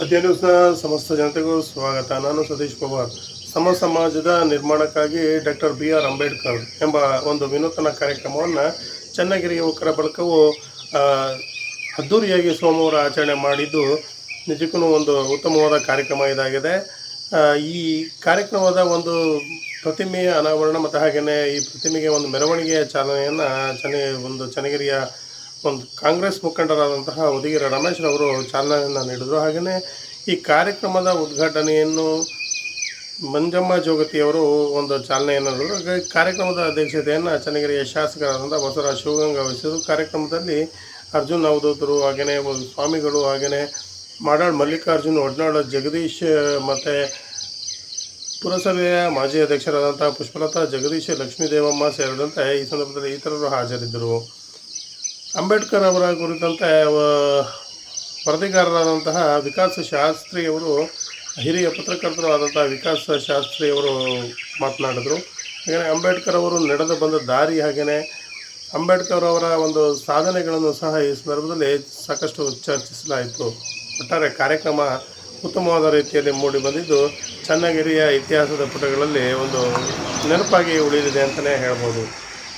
ಅಧ್ಯಯನ ಸಮಸ್ತ ಜನತೆಗೂ ಸ್ವಾಗತ. ನಾನು ಸತೀಶ್ ಪವಾರ್. ಸಮಾಜದ ನಿರ್ಮಾಣಕ್ಕಾಗಿ ಡಾಕ್ಟರ್ BR ಅಂಬೇಡ್ಕರ್ ಎಂಬ ಒಂದು ವಿನೂತನ ಕಾರ್ಯಕ್ರಮವನ್ನು ಚನ್ನಗಿರಿ ಯುವಕರ ಬಳಗವು ಅದ್ಧೂರಿಯಾಗಿ ಸೋಮವಾರ ಆಚರಣೆ ಮಾಡಿದ್ದು ನಿಜಕ್ಕೂ ಒಂದು ಉತ್ತಮವಾದ ಕಾರ್ಯಕ್ರಮ ಇದಾಗಿದೆ. ಈ ಕಾರ್ಯಕ್ರಮದ ಒಂದು ಪ್ರತಿಮೆಯ ಅನಾವರಣ ಮತ್ತು ಹಾಗೆಯೇ ಈ ಪ್ರತಿಮೆಗೆ ಒಂದು ಮೆರವಣಿಗೆಯ ಚಾಲನೆಯನ್ನು ಚನ್ನಗಿರಿಯ ಒಂದು ಕಾಂಗ್ರೆಸ್ ಮುಖಂಡರಾದಂತಹ ಉದಿಗೆರೆ ರಮೇಶ್ ಅವರು ಚಾಲನೆಯನ್ನು ನೀಡಿದರು. ಹಾಗೆಯೇ ಈ ಕಾರ್ಯಕ್ರಮದ ಉದ್ಘಾಟನೆಯನ್ನು ಮಂಜಮ್ಮ ಜೋಗತಿಯವರು ಒಂದು ಚಾಲನೆಯನ್ನು ನೀಡಿದರು. ಕಾರ್ಯಕ್ರಮದ ಅಧ್ಯಕ್ಷತೆಯನ್ನು ಚನ್ನಗಿರಿಯ ಶಾಸಕರಾದಂಥ ಬಸವರಾಜ ಶಿವಗಂಗಾ ವಹಿಸಿದರು. ಕಾರ್ಯಕ್ರಮದಲ್ಲಿ ಅರ್ಜುನ್ ಅವಧೂತರು, ಹಾಗೆಯೇ ಸ್ವಾಮಿಗಳು, ಹಾಗೆಯೇ ಮಾಡಾಳ್ ಮಲ್ಲಿಕಾರ್ಜುನ್, ಒಡ್ನಾಳ್ ಜಗದೀಶ್ ಮತ್ತು ಪುರಸಭೆಯ ಮಾಜಿ ಅಧ್ಯಕ್ಷರಾದಂಥ ಪುಷ್ಪಲತಾ, ಜಗದೀಶ್, ಲಕ್ಷ್ಮೀದೇವಮ್ಮ ಸೇರಿದಂತೆ ಈ ಸಂದರ್ಭದಲ್ಲಿ ಇತರರು ಹಾಜರಿದ್ದರು. ಅಂಬೇಡ್ಕರ್ ಅವರ ಕುರಿತಂತೆ ವರದಿಗಾರರಾದಂತಹ ವಿಕಾಸ್ ಶಾಸ್ತ್ರಿಯವರು, ಹಿರಿಯ ಪತ್ರಕರ್ತರು ಆದಂಥ ವಿಕಾಸ್ ಶಾಸ್ತ್ರಿಯವರು ಮಾತನಾಡಿದರು. ಹಾಗೆಯೇ ಅಂಬೇಡ್ಕರ್ ಅವರು ನಡೆದು ಬಂದ ದಾರಿ, ಹಾಗೆಯೇ ಅಂಬೇಡ್ಕರ್ ಅವರ ಒಂದು ಸಾಧನೆಗಳನ್ನು ಸಹ ಈ ಸಂದರ್ಭದಲ್ಲಿ ಸಾಕಷ್ಟು ಚರ್ಚಿಸಲಾಯಿತು. ಒಟ್ಟಾರೆ ಕಾರ್ಯಕ್ರಮ ಉತ್ತಮವಾದ ರೀತಿಯಲ್ಲಿ ಮೂಡಿ ಬಂದಿದ್ದು ಚನ್ನಗಿರಿಯ ಇತಿಹಾಸದ ಪುಟಗಳಲ್ಲಿ ಒಂದು ನೆನಪಾಗಿ ಉಳಿದಿದೆ ಅಂತಲೇ ಹೇಳ್ಬೋದು.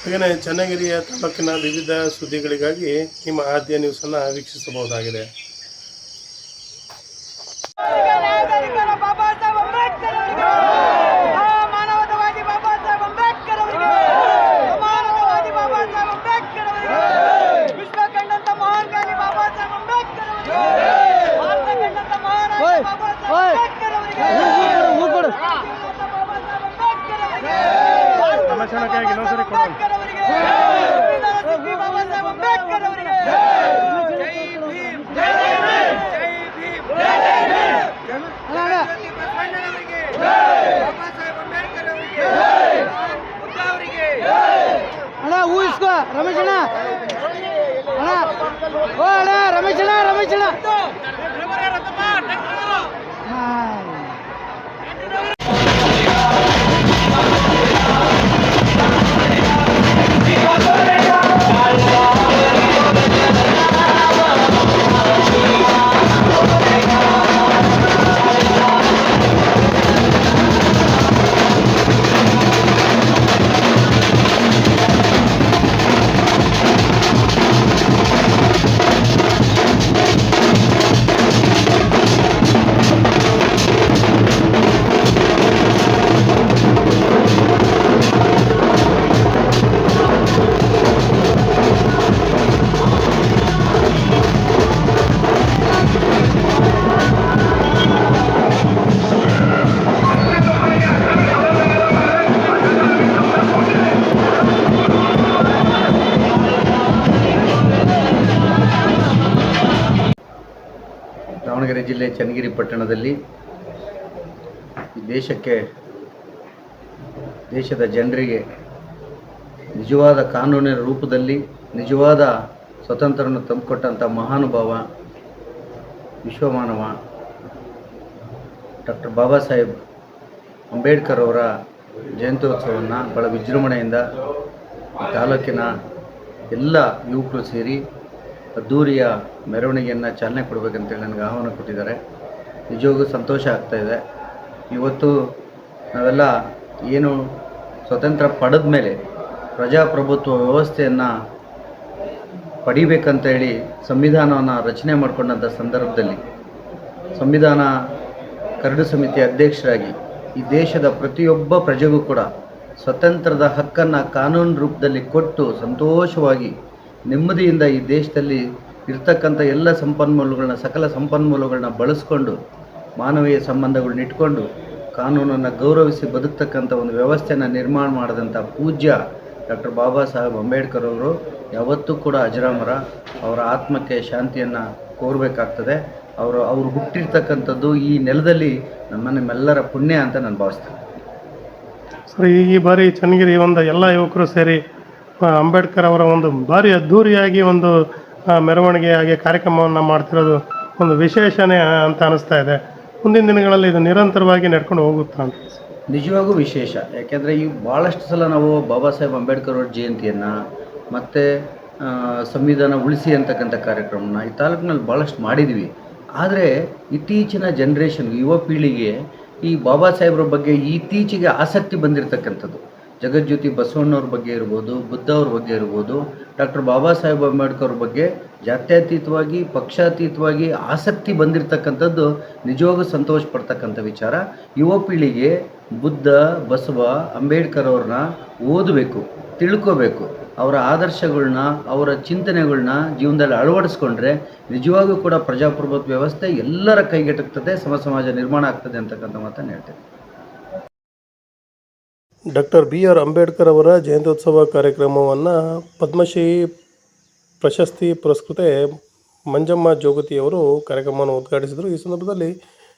ಹಾಗೆಯೇ ಚನ್ನಗಿರಿಯ ತಾಲೂಕಿನ ವಿವಿಧ ಸುದ್ದಿಗಳಿಗಾಗಿ ನಿಮ್ಮ ಆದ್ಯ ನ್ಯೂಸನ್ನು ವೀಕ್ಷಿಸಬಹುದಾಗಿದೆ. ರಮೇಶಣ್ಣ ರಮೇಶಣ್ಣ ರಮೇಶಣ್ಣ ದಾವಣಗೆರೆ ಜಿಲ್ಲೆ ಚನ್ನಗಿರಿ ಪಟ್ಟಣದಲ್ಲಿ ದೇಶದ ಜನರಿಗೆ ನಿಜವಾದ ಕಾನೂನಿನ ರೂಪದಲ್ಲಿ ನಿಜವಾದ ಸ್ವತಂತ್ರವನ್ನು ತಂದುಕೊಟ್ಟಂಥ ಮಹಾನುಭಾವ ವಿಶ್ವಮಾನವ ಡಾಕ್ಟರ್ ಬಾಬಾ ಸಾಹೇಬ್ ಅಂಬೇಡ್ಕರ್ ಅವರ ಜಯಂತ್ಯೋತ್ಸವವನ್ನು ಬಹಳ ವಿಜೃಂಭಣೆಯಿಂದ ತಾಲೂಕಿನ ಎಲ್ಲ ಯುವಕರು ಸೇರಿ ಅದ್ಧೂರಿಯ ಮೆರವಣಿಗೆಯನ್ನು ಚಾಲನೆ ಕೊಡಬೇಕಂತೇಳಿ ನನಗೆ ಆಹ್ವಾನ ಕೊಟ್ಟಿದ್ದಾರೆ. ನಿಜವಾಗೂ ಸಂತೋಷ ಆಗ್ತಾಯಿದೆ. ಇವತ್ತು ನಾವೆಲ್ಲ ಏನು ಸ್ವತಂತ್ರ ಪಡೆದ ಮೇಲೆ ಪ್ರಜಾಪ್ರಭುತ್ವ ವ್ಯವಸ್ಥೆಯನ್ನು ಪಡಿಬೇಕಂತೇಳಿ ಸಂವಿಧಾನವನ್ನು ರಚನೆ ಮಾಡಿಕೊಂಡಂಥ ಸಂದರ್ಭದಲ್ಲಿ ಸಂವಿಧಾನ ಕರಡು ಸಮಿತಿ ಅಧ್ಯಕ್ಷರಾಗಿ ಈ ದೇಶದ ಪ್ರತಿಯೊಬ್ಬ ಪ್ರಜೆಗೂ ಕೂಡ ಸ್ವತಂತ್ರದ ಹಕ್ಕನ್ನು ಕಾನೂನು ರೂಪದಲ್ಲಿ ಕೊಟ್ಟು ಸಂತೋಷವಾಗಿ ನೆಮ್ಮದಿಯಿಂದ ಈ ದೇಶದಲ್ಲಿ ಇರ್ತಕ್ಕಂಥ ಎಲ್ಲ ಸಕಲ ಸಂಪನ್ಮೂಲಗಳನ್ನ ಬಳಸ್ಕೊಂಡು ಮಾನವೀಯ ಸಂಬಂಧಗಳನ್ನ ಇಟ್ಕೊಂಡು ಕಾನೂನನ್ನು ಗೌರವಿಸಿ ಬದುಕ್ತಕ್ಕಂಥ ಒಂದು ವ್ಯವಸ್ಥೆಯನ್ನು ನಿರ್ಮಾಣ ಮಾಡಿದಂಥ ಪೂಜ್ಯ ಡಾಕ್ಟರ್ ಬಾಬಾ ಸಾಹೇಬ್ ಅಂಬೇಡ್ಕರ್ ಅವರು ಯಾವತ್ತೂ ಕೂಡ ಅಜರಾಮರ. ಅವರ ಆತ್ಮಕ್ಕೆ ಶಾಂತಿಯನ್ನು ಕೋರಬೇಕಾಗ್ತದೆ. ಅವರು ಹುಟ್ಟಿರ್ತಕ್ಕಂಥದ್ದು ಈ ನೆಲದಲ್ಲಿ ನಿಮ್ಮೆಲ್ಲರ ಪುಣ್ಯ ಅಂತ ನಾನು ಭಾವಿಸ್ತೇನೆ. ಸರಿ, ಈ ಬಾರಿ ಚನ್ನಗಿರಿ ಒಂದು ಎಲ್ಲ ಯುವಕರು ಸೇರಿ ಅಂಬೇಡ್ಕರ್ ಅವರ ಒಂದು ಭಾರಿ ಅದ್ಧೂರಿಯಾಗಿ ಒಂದು ಮೆರವಣಿಗೆಯಾಗಿ ಕಾರ್ಯಕ್ರಮವನ್ನು ಮಾಡ್ತಿರೋದು ಒಂದು ವಿಶೇಷನೇ ಅಂತ ಅನಿಸ್ತಾ ಇದೆ. ಮುಂದಿನ ದಿನಗಳಲ್ಲಿ ಇದು ನಿರಂತರವಾಗಿ ನಡ್ಕೊಂಡು ಹೋಗುತ್ತಾ ಅಂತ? ನಿಜವಾಗೂ ವಿಶೇಷ. ಯಾಕೆಂದರೆ ಈ ಭಾಳಷ್ಟು ಸಲ ನಾವು ಬಾಬಾ ಸಾಹೇಬ್ ಅಂಬೇಡ್ಕರ್ ಅವ್ರ ಜಯಂತಿಯನ್ನು ಮತ್ತು ಸಂವಿಧಾನ ಉಳಿಸಿ ಅಂತಕ್ಕಂಥ ಕಾರ್ಯಕ್ರಮನ ಈ ತಾಲೂಕಿನಲ್ಲಿ ಭಾಳಷ್ಟು ಮಾಡಿದ್ವಿ. ಆದರೆ ಇತ್ತೀಚಿನ ಜನ್ರೇಷನ್ ಯುವ ಪೀಳಿಗೆ ಈ ಬಾಬಾ ಸಾಹೇಬ್ರ ಬಗ್ಗೆ ಇತ್ತೀಚೆಗೆ ಆಸಕ್ತಿ ಬಂದಿರತಕ್ಕಂಥದ್ದು. ಜಗಜ್ಯೋತಿ ಬಸವಣ್ಣವ್ರ ಬಗ್ಗೆ ಇರ್ಬೋದು, ಬುದ್ಧ ಅವ್ರ ಬಗ್ಗೆ ಇರ್ಬೋದು, ಡಾಕ್ಟರ್ ಬಾಬಾ ಸಾಹೇಬ್ ಅಂಬೇಡ್ಕರ್ ಅವ್ರ ಬಗ್ಗೆ ಜಾತ್ಯತೀತವಾಗಿ ಪಕ್ಷಾತೀತವಾಗಿ ಆಸಕ್ತಿ ಬಂದಿರತಕ್ಕಂಥದ್ದು ನಿಜವಾಗೂ ಸಂತೋಷ ಪಡ್ತಕ್ಕಂಥ ವಿಚಾರ. ಯುವ ಪೀಳಿಗೆ ಬುದ್ಧ, ಬಸವ, ಅಂಬೇಡ್ಕರ್ ಅವ್ರನ್ನ ಓದಬೇಕು, ತಿಳ್ಕೋಬೇಕು. ಅವರ ಆದರ್ಶಗಳನ್ನ, ಅವರ ಚಿಂತನೆಗಳನ್ನ ಜೀವನದಲ್ಲಿ ಅಳವಡಿಸ್ಕೊಂಡ್ರೆ ನಿಜವಾಗೂ ಕೂಡ ಪ್ರಜಾಪ್ರಭುತ್ವ ವ್ಯವಸ್ಥೆ ಎಲ್ಲರ ಕೈಗೆಟುಕ್ತದೆ, ಸಮಾಜ ನಿರ್ಮಾಣ ಆಗ್ತದೆ ಅಂತಕ್ಕಂಥ ಮಾತನ್ನು ಹೇಳ್ತೇನೆ. ಡಾಕ್ಟರ್ BR ಅಂಬೇಡ್ಕರ್ ಅವರ ಜಯಂತ್ಯೋತ್ಸವ ಕಾರ್ಯಕ್ರಮವನ್ನು ಪದ್ಮಶ್ರೀ ಪ್ರಶಸ್ತಿ ಪುರಸ್ಕೃತೆ ಮಂಜಮ್ಮ ಜೋಗತಿಯವರು ಕಾರ್ಯಕ್ರಮವನ್ನು ಉದ್ಘಾಟಿಸಿದರು. ಈ ಸಂದರ್ಭದಲ್ಲಿ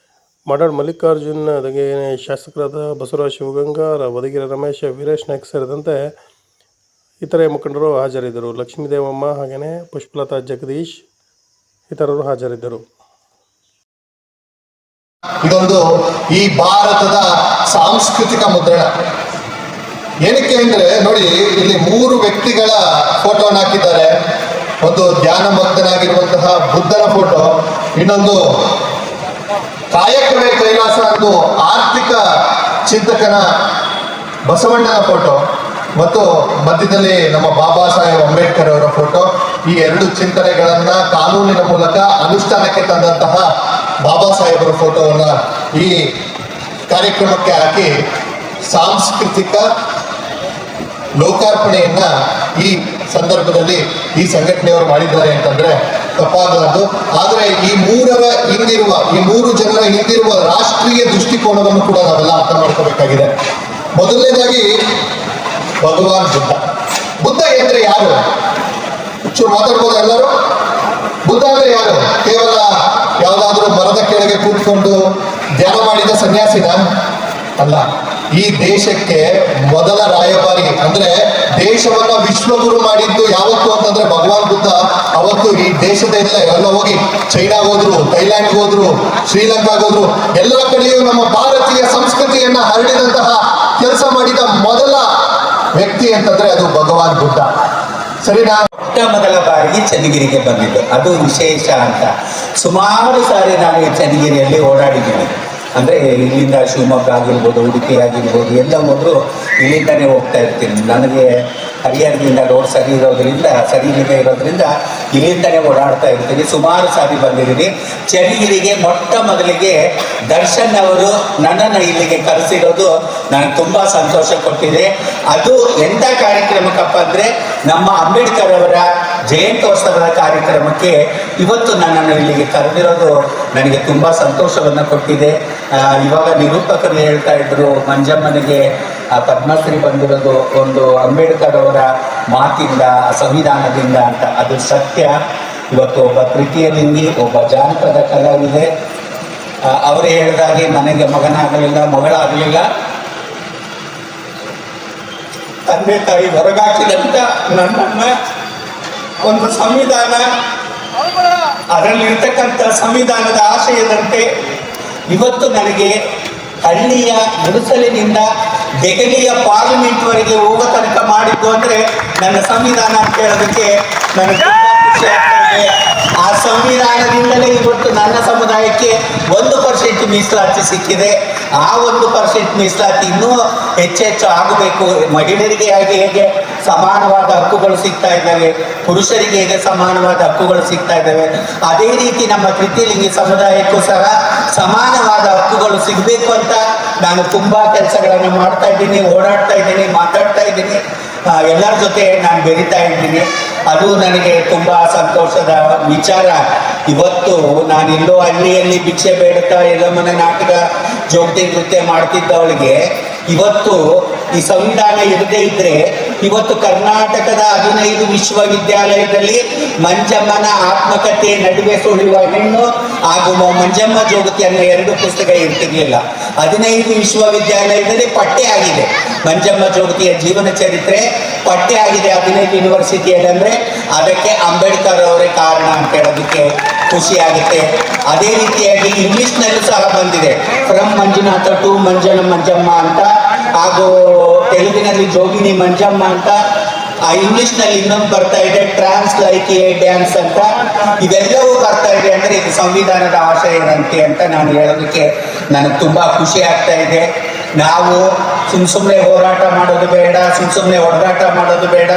ಮಾಡಾಳ್ ಮಲ್ಲಿಕಾರ್ಜುನ್, ಅದಕ್ಕೆ ಶಾಸಕರಾದ ಬಸವರಾಜ್ ಶಿವಗಂಗಾ, ವದಗಿರ ರಮೇಶ್, ವೀರೇಶ್ ನಾಯ್ಕ್ ಸೇರಿದಂತೆ ಇತರೆ ಮುಖಂಡರು ಹಾಜರಿದ್ದರು. ಲಕ್ಷ್ಮೀದೇವಮ್ಮ ಹಾಗೆಯೇ ಪುಷ್ಪಲತಾ ಜಗದೀಶ್ ಇತರರು ಹಾಜರಿದ್ದರು. ಇದೊಂದು ಈ ಭಾರತದ ಸಾಂಸ್ಕೃತಿಕ ಮುದ್ರಣ. ಏನಕ್ಕೆ ಅಂದ್ರೆ ನೋಡಿ, ಇಲ್ಲಿ 3 ವ್ಯಕ್ತಿಗಳ ಫೋಟೋನ ಹಾಕಿದ್ದಾರೆ. ಒಂದು ಧ್ಯಾನಮಗ್ನಾಗಿರುವಂತಹ ಬುದ್ಧನ ಫೋಟೋ, ಇನ್ನೊಂದು ಕಾಯಕವೇ ಕೈಲಾಸ ಎಂದು ಆರ್ಥಿಕ ಚಿಂತಕನ ಬಸವಣ್ಣನ ಫೋಟೋ, ಮತ್ತು ಮಧ್ಯದಲ್ಲಿ ನಮ್ಮ ಬಾಬಾ ಸಾಹೇಬ್ ಅಂಬೇಡ್ಕರ್ ಅವರ ಫೋಟೋ. ಈ 2 ಚಿಂತನೆಗಳನ್ನ ಕಾನೂನಿನ ಮೂಲಕ ಅನುಷ್ಠಾನಕ್ಕೆ ತಂದಂತಹ ಬಾಬಾ ಸಾಹೇಬರ ಫೋಟೋವನ್ನ ಈ ಕಾರ್ಯಕ್ರಮಕ್ಕೆ ಹಾಕಿ ಸಾಂಸ್ಕೃತಿಕ ಲೋಕಾರ್ಪಣೆಯನ್ನ ಈ ಸಂದರ್ಭದಲ್ಲಿ ಈ ಸಂಘಟನೆಯವರು ಮಾಡಿದ್ದಾರೆ ಅಂತಂದ್ರೆ ತಪ್ಪಾಗಲಾರದು. ಆದರೆ ಈ 3 ಜನರ ಹಿಂದಿರುವ ರಾಷ್ಟ್ರೀಯ ದೃಷ್ಟಿಕೋನವನ್ನು ಕೂಡ ನಾವೆಲ್ಲ ಅರ್ಥ ಮಾಡ್ಕೋಬೇಕಾಗಿದೆ. ಮೊದಲನೇದಾಗಿ ಭಗವಾನ್ ಬುದ್ಧ ಅಂದ್ರೆ ಯಾರು? ಚೂರು ಮಾತಾಡ್ಬೋದು ಎಲ್ಲರೂ? ಬುದ್ಧ ಅಂದ್ರೆ ಯಾರು? ಕೇವಲ ಯಾವುದಾದ್ರೂ ಮರದ ಕೆಳಗೆ ಕೂತ್ಕೊಂಡು ಧ್ಯಾನ ಮಾಡಿದ ಸನ್ಯಾಸಿನ ಅಲ್ಲ. ಈ ದೇಶಕ್ಕೆ ಮೊದಲ ರಾಯಭಾರಿ, ಅಂದ್ರೆ ದೇಶವನ್ನ ವಿಶ್ವಗುರು ಮಾಡಿದ್ದು ಯಾವತ್ತು ಅಂತಂದ್ರೆ ಭಗವಾನ್ ಬುದ್ಧ. ಅವತ್ತು ಈ ದೇಶದ ಎಲ್ಲ ಹೋಗಿ ಚೈನಾಗ್ ಹೋದ್ರು, ಥೈಲ್ಯಾಂಡ್ ಹೋದ್ರು, ಶ್ರೀಲಂಕಾಗ್ ಹೋದ್ರು, ಎಲ್ಲ ಕಡೆಯೂ ನಮ್ಮ ಭಾರತೀಯ ಸಂಸ್ಕೃತಿಯನ್ನ ಹರಡಿದಂತಹ ಕೆಲಸ ಮಾಡಿದ ಮೊದಲ ವ್ಯಕ್ತಿ ಅಂತಂದ್ರೆ ಅದು ಭಗವಾನ್ ಬುದ್ಧ. ಸರಿನಾ? ಮೊದಲ ಬಾರಿಗೆ ಚನ್ನಗಿರಿಗೆ ಬಂದಿದ್ದು ಅದು ವಿಶೇಷ ಅಂತ. ಸುಮಾರು ಸಾರಿ ನಾನು ಚನ್ನಗಿರಿಯಲ್ಲಿ ಓಡಾಡಿದ್ದೀನಿ. ಅಂದರೆ ಇಲ್ಲಿಂದ ಶಿವಮೊಗ್ಗ ಆಗಿರ್ಬೋದು, ಉಡುಪಿ ಆಗಿರ್ಬೋದು, ಎಲ್ಲ ಹೋದರೂ ಇಲ್ಲಿಂದನೇ ಹೋಗ್ತಾ ಇರ್ತೀನಿ. ನನಗೆ ಹರಿಹರದಿಂದ ರೋಡ್ ಸರಿ ಇಲ್ಲದೆ ಇರೋದ್ರಿಂದ ಇಲ್ಲಿಂದನೇ ಓಡಾಡ್ತಾ ಇರ್ತೀನಿ. ಸುಮಾರು ಸಾರಿ ಬಂದಿದ್ದೀನಿ. ಚನ್ನಗಿರಿಗೆ ಮೊಟ್ಟ ಮೊದಲಿಗೆ ದರ್ಶನ್ ಅವರು ನನ್ನನ್ನು ಇಲ್ಲಿಗೆ ಕರೆಸಿರೋದು ನನಗೆ ತುಂಬ ಸಂತೋಷ ಕೊಟ್ಟಿದೆ. ಅದು ಎಂಥ ಕಾರ್ಯಕ್ರಮಕ್ಕಪ್ಪ ಅಂದರೆ ನಮ್ಮ ಅಂಬೇಡ್ಕರ್ ಅವರ ಜಯಂತ್ಯೋತ್ಸವದ ಕಾರ್ಯಕ್ರಮಕ್ಕೆ ಇವತ್ತು ನನ್ನನ್ನು ಇಲ್ಲಿಗೆ ಕರೆದಿರೋದು ನನಗೆ ತುಂಬ ಸಂತೋಷವನ್ನು ಕೊಟ್ಟಿದೆ. ಇವಾಗ ನಿರೂಪಕರು ಹೇಳ್ತಾ ಇದ್ರು ಮಂಜಮ್ಮನಿಗೆ ಪದ್ಮಶ್ರೀ ಬಂದಿರೋದು ಒಂದು ಅಂಬೇಡ್ಕರ್ ಅವರ ಮಾತಿಂದ, ಸಂವಿಧಾನದಿಂದ ಅಂತ. ಅದು ಸತ್ಯ. ಇವತ್ತು ಒಬ್ಬ ತೃತೀಯ ಲಿಂಗಿ, ಒಬ್ಬ ಜಾನಪದ ಕಲಾವಿದೆ, ಅವರು ಹೇಳಿದಾಗೆ ನನಗೆ ಮಗನಾಗಲಿಲ್ಲ, ಮಗಳಾಗಲಿಲ್ಲ, ತಂದೆ ತಾಯಿ ಹೊರಗಾಕಿದಂತ ನನ್ನನ್ನು ಒಂದು ಸಂವಿಧಾನ, ಅದರಲ್ಲಿರ್ತಕ್ಕಂಥ ಸಂವಿಧಾನದ ಆಶಯದಂತೆ ಇವತ್ತು ನನಗೆ ಹಳ್ಳಿಯ ಗುಡಿಸಲಿನಿಂದ ದೆಹಲಿಯ ಪಾರ್ಲಿಮೆಂಟ್ವರೆಗೆ ಹೋಗೋ ತನಕ ಮಾಡಿದ್ದು ಅಂದರೆ ನನ್ನ ಸಂವಿಧಾನ ಅಂತ ಹೇಳೋದಕ್ಕೆ ನನಗೆ ತುಂಬ ಖುಷಿ ಆಗ್ತದೆ. ಆ ಸಂವಿಧಾನದಿಂದಲೇ ಇವತ್ತು ನನ್ನ ಸಮುದಾಯಕ್ಕೆ 1% ಮೀಸಲಾತಿ ಸಿಕ್ಕಿದೆ. ಆ 1% ಮೀಸಲಾತಿ ಇನ್ನೂ ಹೆಚ್ಚೆಚ್ಚು ಆಗಬೇಕು. ಮಹಿಳೆಯರಿಗೆ ಹೇಗೆ ಸಮಾನವಾದ ಹಕ್ಕುಗಳು ಸಿಗ್ತಾ ಇದ್ದಾವೆ, ಪುರುಷರಿಗೆ ಹೇಗೆ ಸಮಾನವಾದ ಹಕ್ಕುಗಳು ಸಿಗ್ತಾ ಇದ್ದಾವೆ, ಅದೇ ರೀತಿ ನಮ್ಮ ತೃತೀಯಲಿಂಗಿ ಸಮುದಾಯಕ್ಕೂ ಸಹ ಸಮಾನವಾದ ಹಕ್ಕುಗಳು ಸಿಗಬೇಕು ಅಂತ ನಾನು ತುಂಬ ಕೆಲಸಗಳನ್ನು ಮಾಡ್ತಾ ಇದ್ದೀನಿ, ಓಡಾಡ್ತಾ ಇದ್ದೀನಿ, ಮಾತಾಡ್ತಾ ಇದ್ದೀನಿ, ಎಲ್ಲರ ಜೊತೆ ನಾನು ಬೆರೀತಾ ಇದ್ದೀನಿ. ಅದು ನನಗೆ ತುಂಬ ಸಂತೋಷದ ವಿಚಾರ. ಇವತ್ತು ನಾನೆಲ್ಲೋ ಹಳ್ಳಿಯಲ್ಲಿ ಭಿಕ್ಷೆ ಬೇಡುತ್ತಾ ಎಲ್ಲ ಮನೆ ನಾಟಕ ಜೋಗತಿ ನೃತ್ಯ ಮಾಡ್ತಿದ್ದವಳಿಗೆ ಇವತ್ತು ಈ ಸಂವಿಧಾನ ಇರದೇ ಇದ್ರೆ ಇವತ್ತು ಕರ್ನಾಟಕದ 15 ವಿಶ್ವವಿದ್ಯಾಲಯದಲ್ಲಿ ಮಂಜಮ್ಮನ ಆತ್ಮಕಥೆ ನಡುವೆ ಸುಳಿಯುವ ಹೆಣ್ಣು ಹಾಗೂ ಮಂಜಮ್ಮ ಜೋಗತಿ ಅನ್ನೋ 2 ಪುಸ್ತಕ ಇರ್ತಿರ್ಲಿಲ್ಲ. 15 ವಿಶ್ವವಿದ್ಯಾಲಯದಲ್ಲಿ ಪಠ್ಯ ಆಗಿದೆ. ಮಂಜಮ್ಮ ಜೋಗತಿಯ ಜೀವನ ಚರಿತ್ರೆ ಪಠ್ಯ ಆಗಿದೆ 15 ಯೂನಿವರ್ಸಿಟಿಯಲ್ಲಿ. ಅಂದರೆ ಅದಕ್ಕೆ ಅಂಬೇಡ್ಕರ್ ಅವರೇ ಕಾರಣ ಅಂತ ಹೇಳೋದಕ್ಕೆ ಖುಷಿಯಾಗುತ್ತೆ. ಅದೇ ರೀತಿಯಾಗಿ ಇಂಗ್ಲಿಷ್ನಲ್ಲೂ ಸಹ ಬಂದಿದೆ, ಫ್ರಮ್ ಮಂಜುನಾಥ ಟು ಮಂಜಮ್ಮ ಅಂತ, ಹಾಗೂ ತೆಲುಗಿನಲ್ಲಿ ಜೋಗಿನಿ ಮಂಜಮ್ಮ ಅಂತ, ಆ ಇಂಗ್ಲಿಷ್ನಲ್ಲಿ ಇನ್ನೊಂದು ಬರ್ತಾ ಇದೆ ಟ್ರಾನ್ಸ್ ಲೈಕ್ ಎ ಡ್ಯಾನ್ಸ್ ಅಂತ. ಇವೆಲ್ಲವೂ ಬರ್ತಾ ಇದೆ ಅಂದರೆ ಇದು ಸಂವಿಧಾನದ ಆಶಯದಂತೆ ಅಂತ ನಾನು ಹೇಳೋದಕ್ಕೆ ನನಗೆ ತುಂಬ ಖುಷಿ ಆಗ್ತಾ ಇದೆ. ನಾವು ಸುಮ್ಮನೆ ಹೋರಾಟ ಮಾಡೋದು ಬೇಡ, ಸುಮ್ಮನೆ ಹೊಡೆದಾಟ ಮಾಡೋದು ಬೇಡ,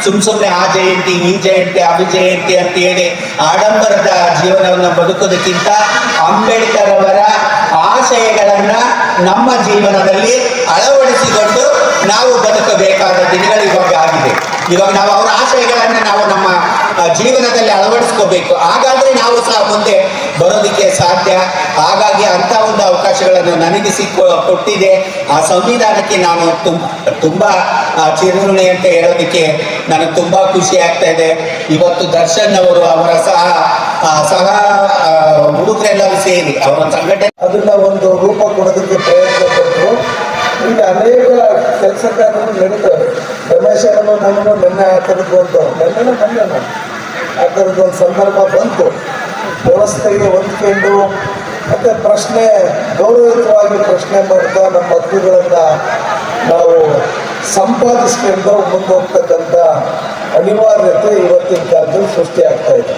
ಸುಮ್ಮನೆ ಆ ಜಯಂತಿ ಈ ಜಯಂತಿ ಅಭಿಜಯಂತಿ ಅಂತ ಹೇಳಿ ಆಡಂಬರದ ಜೀವನವನ್ನು ಬದುಕೋದಕ್ಕಿಂತ ಅಂಬೇಡ್ಕರ್ ಅವರ ಆಶಯಗಳನ್ನು ನಮ್ಮ ಜೀವನದಲ್ಲಿ ಅಳವಡಿಸಿಕೊಂಡು ನಾವು ಬದುಕಬೇಕಾದ ದಿನಗಳು ಇವಾಗ ಆಗಿದೆ. ಇವಾಗ ನಾವು ಅವರ ಆಶಯಗಳನ್ನು ನಾವು ನಮ್ಮ ಜೀವನದಲ್ಲಿ ಅಳವಡಿಸ್ಕೋಬೇಕು. ಹಾಗಾದರೆ ನಾವು ಸಹ ಮುಂದೆ ಬರೋದಕ್ಕೆ ಸಾಧ್ಯ. ಹಾಗಾಗಿ ಅಂಥ ಒಂದು ಅವಕಾಶಗಳನ್ನು ನನಗೆ ಕೊಟ್ಟಿದೆ. ಆ ಸಂವಿಧಾನಕ್ಕೆ ನಾನು ತುಂಬ ಚಿರಋಣಿ ಅಂತ ಹೇಳೋದಕ್ಕೆ ನನಗೆ ತುಂಬ ಖುಷಿ ಆಗ್ತಾ ಇದೆ. ಇವತ್ತು ದರ್ಶನ್ ಅವರು ಅವರ ಸಹ ಹುಡುಗರೆಲ್ಲರೂ ಸೇರಿ ಅವರ ಸಂಘಟನೆ ಅದನ್ನ ಒಂದು ರೂಪ ಕೊಡೋದಕ್ಕೆ ಪ್ರಯತ್ನ ಪಟ್ಟರು. ಈಗ ಅನೇಕ ಕೆಲಸ ಕಾರ್ಯಗಳು ನಡೀತವೆ. ರಮೇಶ್ ಅವರು ನನ್ನನ್ನು ನೆನ್ನೆ ಆ ಥರದ್ದು ಆ ಥರದ್ದು ಒಂದು ಸಂದರ್ಭ ಬಂತು. ವ್ಯವಸ್ಥೆಗೆ ಹೊಂದ್ಕೊಂಡು ಮತ್ತು ಪ್ರಶ್ನೆ ಗೌರವಯುತವಾಗಿ ಪ್ರಶ್ನೆ ಮಾಡ್ತಾ ನಮ್ಮ ಹಕ್ಕುಗಳನ್ನು ನಾವು ಸಂಪಾದಿಸ್ಕೊಂಡು ಮುಂದೋಗ್ತಕ್ಕಂಥ ಅನಿವಾರ್ಯತೆ ಇವತ್ತಿನ ಕಾಲದಲ್ಲಿ ಸೃಷ್ಟಿಯಾಗ್ತಾ ಇದೆ.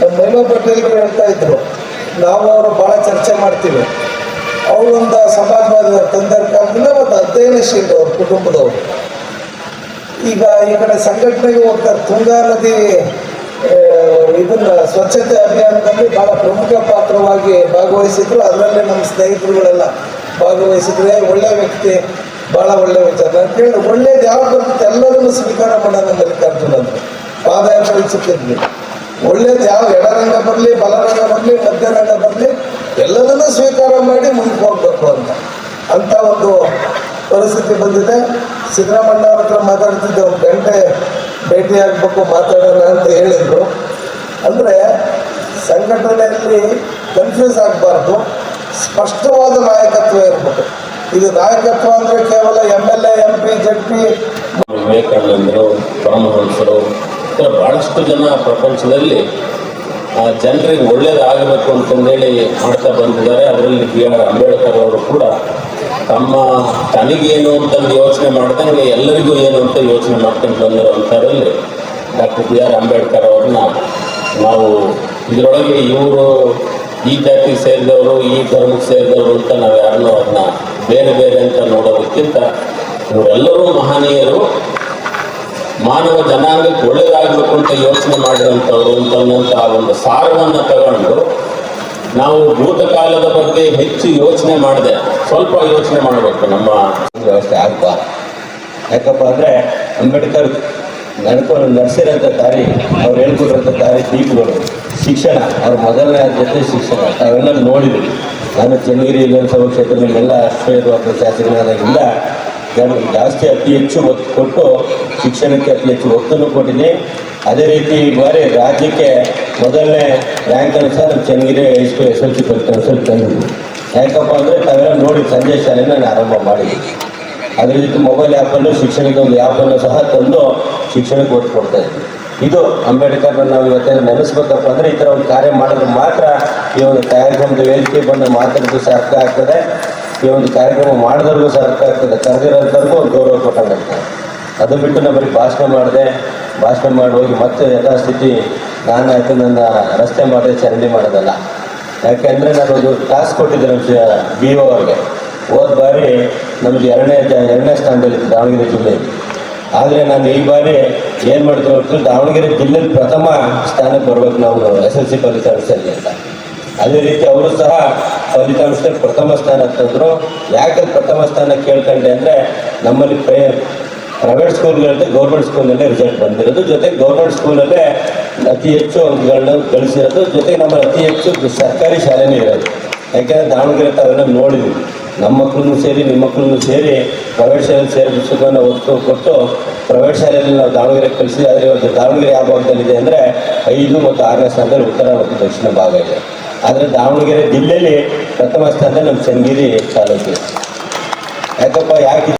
ನಮ್ಮ ಮೈಲಾ ಪಟೇಲ್ರು ಹೇಳ್ತಾ ಇದ್ರು, ನಾವು ಅವರು ಭಾಳ ಚರ್ಚೆ ಮಾಡ್ತೀವಿ. ಅವರು ಒಂದು ಸಮಾಜವಾದಿ ತಂದೆಯ ಕಾಲದಿಂದ ಮತ್ತು ಅಧ್ಯಯನಶೀಲ ಅವ್ರ ಕುಟುಂಬದವರು. ಈಗ ಈ ಕಡೆ ಸಂಘಟನೆಗೆ ಹೋಗ್ತಾರೆ. ತುಂಗಾ ನದಿ ಇದನ್ನ ಸ್ವಚ್ಛತೆ ಅಭಿಯಾನದಲ್ಲಿ ಭಾಳ ಪ್ರಮುಖ ಪಾತ್ರವಾಗಿ ಭಾಗವಹಿಸಿದ್ರು. ಅದರಲ್ಲೇ ನಮ್ಮ ಸ್ನೇಹಿತರುಗಳೆಲ್ಲ ಭಾಗವಹಿಸಿದ್ರೆ ಒಳ್ಳೆ ವ್ಯಕ್ತಿ, ಭಾಳ ಒಳ್ಳೆ ವಿಚಾರ. ನಾನು ಕೇಳಿದ್ರೆ ಒಳ್ಳೇದು ಯಾವ ಬರುತ್ತೆ ಎಲ್ಲದನ್ನು ಸ್ವೀಕಾರ ಮಾಡೋಣ ಮಲ್ಲಿಕಾರ್ಜುನ ಅಂದರು. ಪಾದಯಾತ್ರೆ ಕಳಿಸುತ್ತಿದ್ವಿ. ಒಳ್ಳೇದು ಯಾವ ಎಡರಂಗ ಬರಲಿ, ಬಲರಂಗ ಬರಲಿ, ಮಧ್ಯರಂಗ ಬರಲಿ, ಎಲ್ಲದನ್ನೂ ಸ್ವೀಕಾರ ಮಾಡಿ ಮುಂದಕ್ಕೆ ಹೋಗ್ಬೇಕು ಅಂತ ಒಂದು ಪರಿಸ್ಥಿತಿ ಬಂದಿದೆ. ಸಿದ್ದರಾಮಣ್ಣ ಅವ್ರ ಹತ್ರ ಮಾತಾಡ್ತಿದ್ದೆ, ಒಂದು ಗಂಟೆ ಭೇಟಿ ಆಗಬೇಕು ಮಾತಾಡೋಣ ಅಂತ ಹೇಳಿದರು. ಅಂದರೆ ಸಂಘಟನೆಯಲ್ಲಿ ಕನ್ಫ್ಯೂಸ್ ಆಗಬಾರ್ದು, ಸ್ಪಷ್ಟವಾದ ನಾಯಕತ್ವ ಇರಬೇಕು. ಇದು ನಾಯಕತ್ವ ಅಂದರೆ ಕೇವಲ MLA MP ZP ವಿವೇಕಾನಂದರು, ಪರಮಹಂಸರು ಈ ಥರ ಭಾಳಷ್ಟು ಜನ ಪ್ರಪಂಚದಲ್ಲಿ ಜನರಿಗೆ ಒಳ್ಳೇದಾಗಬೇಕು ಅಂತಂದೇಳಿ ಮಾಡ್ತಾ ಬಂದಿದ್ದಾರೆ. ಅದರಲ್ಲಿ BR ಅಂಬೇಡ್ಕರ್ ಅವರು ಕೂಡ ತನಗೇನು ಅಂತಂದು ಯೋಚನೆ ಮಾಡ್ದಂಗೆ ಎಲ್ಲರಿಗೂ ಏನು ಅಂತ ಯೋಚನೆ ಮಾಡ್ಕೊಂಡು ಬಂದಿರೋಂಥದ್ರಲ್ಲಿ ಡಾಕ್ಟರ್ BR ಅಂಬೇಡ್ಕರ್ ಅವ್ರನ್ನ ನಾವು ಇದರೊಳಗೆ ಇವರು ಈ ಜಾತಿಗೆ ಸೇರಿದವರು, ಈ ಧರ್ಮಕ್ಕೆ ಸೇರಿದವರು ಅಂತ ನಾವು ಯಾರನ್ನೂ ಅದನ್ನ ಬೇರೆ ಬೇರೆ ಅಂತ ನೋಡೋದಕ್ಕಿಂತ ಇವರೆಲ್ಲರೂ ಮಹನೀಯರು, ಮಾನವ ಜನಾಂಗಕ್ಕೆ ಒಳ್ಳೇದಾಗಬೇಕು ಅಂತ ಯೋಚನೆ ಮಾಡಿರೋಂಥವ್ರು ಅಂತನ್ನೋಂಥ ಒಂದು ಸಾರವನ್ನು ತಗೊಂಡು ನಾವು ಭೂತಕಾಲದ ಬಗ್ಗೆ ಹೆಚ್ಚು ಯೋಚನೆ ಮಾಡದೆ ಸ್ವಲ್ಪ ಯೋಚನೆ ಮಾಡಬೇಕು. ನಮ್ಮ ವ್ಯವಸ್ಥೆ ಆಗಬಾರ್ದು. ಯಾಕಪ್ಪ ಅಂದರೆ ಅಂಬೇಡ್ಕರ್ ನಡೆಸಿರೋಂಥ ದಾರಿ, ಅವ್ರು ಹೇಳ್ಕೊಟ್ಟಿರೋಂಥ ದಾರಿ ದೀಪಗಳು, ಶಿಕ್ಷಣ, ಅವ್ರ ಮೊದಲನೇ ಆದ್ಯತೆ ಶಿಕ್ಷಣ. ನಾವೆಲ್ಲ ನೋಡಿದ್ವಿ. ನಾನು ಚನ್ನಗಿರಿ ವಿಧಾನಸಭಾ ಕ್ಷೇತ್ರ ನಿಮ್ಮೆಲ್ಲ ಆಶ್ರಯವಾದ ಶಾಸಕನಾದಾಗಿಂದ ಜಾಸ್ತಿ ಅತಿ ಹೆಚ್ಚು ಒತ್ತು ಕೊಟ್ಟು ಶಿಕ್ಷಣಕ್ಕೆ ಅತಿ ಹೆಚ್ಚು ಒತ್ತನ್ನು ಕೊಟ್ಟಿದ್ದೀನಿ. ಅದೇ ರೀತಿ ಈ ಬಾರಿ ರಾಜ್ಯಕ್ಕೆ ಮೊದಲನೇ ರ್ಯಾಂಕ್ ಅನುಸಾರ ನಮ್ಮ ಚನ್ನಗಿರಿ ಹೈಸ್ಕೂಲ್ SLC ಫಲಿತಾಂಶದಲ್ಲಿ ತಂದಿದ್ವಿ. ಯಾಕಪ್ಪ ಅಂದರೆ ತಾವೆಲ್ಲ ನೋಡಿ ಸಂಜೆ ಶಾಲೆನ ನಾನು ಆರಂಭ ಮಾಡಿದ್ವಿ. ಅದ್ರ ಜೊತೆ ಮೊಬೈಲ್ ಆ್ಯಪನ್ನು ಶಿಕ್ಷಣದ ಒಂದು ಆ್ಯಪನ್ನು ಸಹ ತಂದು ಶಿಕ್ಷಣಕ್ಕೆ ಒತ್ತು ಕೊಡ್ತಾ ಇದ್ವಿ. ಇದು ಅಂಬೇಡ್ಕರ್ನ ನಾವು ಇವತ್ತೇನು ನೆನೆಸ್ಬೇಕಪ್ಪ ಅಂದರೆ ಈ ಥರ ಒಂದು ಕಾರ್ಯ ಮಾಡಿದ್ರೆ ಮಾತ್ರ ಈ ಒಂದು ಕಾರ್ಯಕ್ರಮದ ವೇದಿಕೆ ಬಂದು ಮಾತಾಡೋದು ಸಹ ಅರ್ಥ ಆಗ್ತದೆ. ಈ ಒಂದು ಕಾರ್ಯಕ್ರಮ ಮಾಡಿದ್ರಿಗೂ ಸಹ ಅರ್ಥ ಆಗ್ತದೆ. ಕರೆದಿರೋಂಥವ್ರಿಗೂ ಒಂದು ಗೌರವ ಕೊಟ್ಟಾಗ್ತದೆ. ಅದು ಬಿಟ್ಟು ನಾವು ಬರೀ ಭಾಷಣ ಮಾಡಿ ಹೋಗಿ ಮತ್ತೆ ಯಥಾಸ್ಥಿತಿ ನಾನಾಯ್ತು ನನ್ನ ರಸ್ತೆ ಮಾಡಿದ್ರೆ ಚರಂಡಿ ಮಾಡೋದಲ್ಲ. ಯಾಕೆಂದರೆ ನಾನು ಒಂದು ಕ್ಲಾಸ್ ಕೊಟ್ಟಿದ್ದೆ ನಮ್ಮ BO ಅವ್ರಿಗೆ. ಹೋದ ಬಾರಿ ನಮ್ಮದು ಎರಡನೇ ಸ್ಥಾನದಲ್ಲಿತ್ತು ದಾವಣಗೆರೆ ಜಿಲ್ಲೆಯಲ್ಲಿ. ಆದರೆ ನಾನು ಈ ಬಾರಿ ಏನು ಮಾಡ್ತೀವಿ ಹೊರತು ದಾವಣಗೆರೆ ಜಿಲ್ಲೆಯಲ್ಲಿ ಪ್ರಥಮ ಸ್ಥಾನಕ್ಕೆ ಬರ್ಬೇಕು ನಾವು SLC ಫಲಿತಾಂಶದಲ್ಲಿ ಅಂತ. ಅದೇ ರೀತಿ ಅವರು ಸಹ ಫಲಿತಾಂಶದಲ್ಲಿ ಪ್ರಥಮ ಸ್ಥಾನ ತಂದರು. ಯಾಕೆ ಪ್ರಥಮ ಸ್ಥಾನ ಕೇಳ್ಕೊಂಡೆ ಅಂದರೆ ನಮ್ಮಲ್ಲಿ ಪ್ರೈವೇಟ್ ಸ್ಕೂಲ್ಗಳಂತೆ ಗೌರ್ಮೆಂಟ್ ಸ್ಕೂಲಲ್ಲೇ ರಿಸಲ್ಟ್ ಬಂದಿರೋದು, ಜೊತೆಗೆ ಗೌರ್ಮೆಂಟ್ ಸ್ಕೂಲಲ್ಲೇ ಅತಿ ಹೆಚ್ಚು ಅಂಕಗಳನ್ನ ಗಳಿಸಿರೋದು, ಜೊತೆಗೆ ನಮ್ಮಲ್ಲಿ ಅತಿ ಹೆಚ್ಚು ಸರ್ಕಾರಿ ಶಾಲೆನೇ ಇರೋದು. ಯಾಕೆಂದರೆ ದಾವಣಗೆರೆ ತಾವೆಲ್ಲ ನೋಡಿದ್ವಿ. ನಮ್ಮ ಮಕ್ಕಳನ್ನು ಸೇರಿ ನಿಮ್ಮ ಮಕ್ಕಳನ್ನು ಸೇರಿ ಪ್ರೈವೇಟ್ ಶಾಲೆಯಲ್ಲಿ ಸೇರಿಸೋದನ್ನು ಒತ್ತು ಕೊಟ್ಟು ಪ್ರೈವೇಟ್ ಶಾಲೆಯಲ್ಲಿ ನಾವು ದಾವಣಗೆರೆಗೆ ಕಳಿಸಿ. ಆದರೆ ಇವತ್ತು ದಾವಣಗೆರೆ ಯಾವ ಭಾಗದಲ್ಲಿದೆ ಅಂದರೆ 5 ಮತ್ತು 6ನೇ ಸ್ಥಾನದಲ್ಲಿ ಉತ್ತರ ಮತ್ತು ದಕ್ಷಿಣ ಭಾಗ ಇದೆ. ಆದರೆ ದಾವಣಗೆರೆ ಜಿಲ್ಲೆಯಲ್ಲಿ ಪ್ರಥಮ ಸ್ಥಾನದಲ್ಲಿ ನಮ್ಮ ಚನ್ನಗಿರಿ ತಾಲೂಕು. ಯಾಕೆ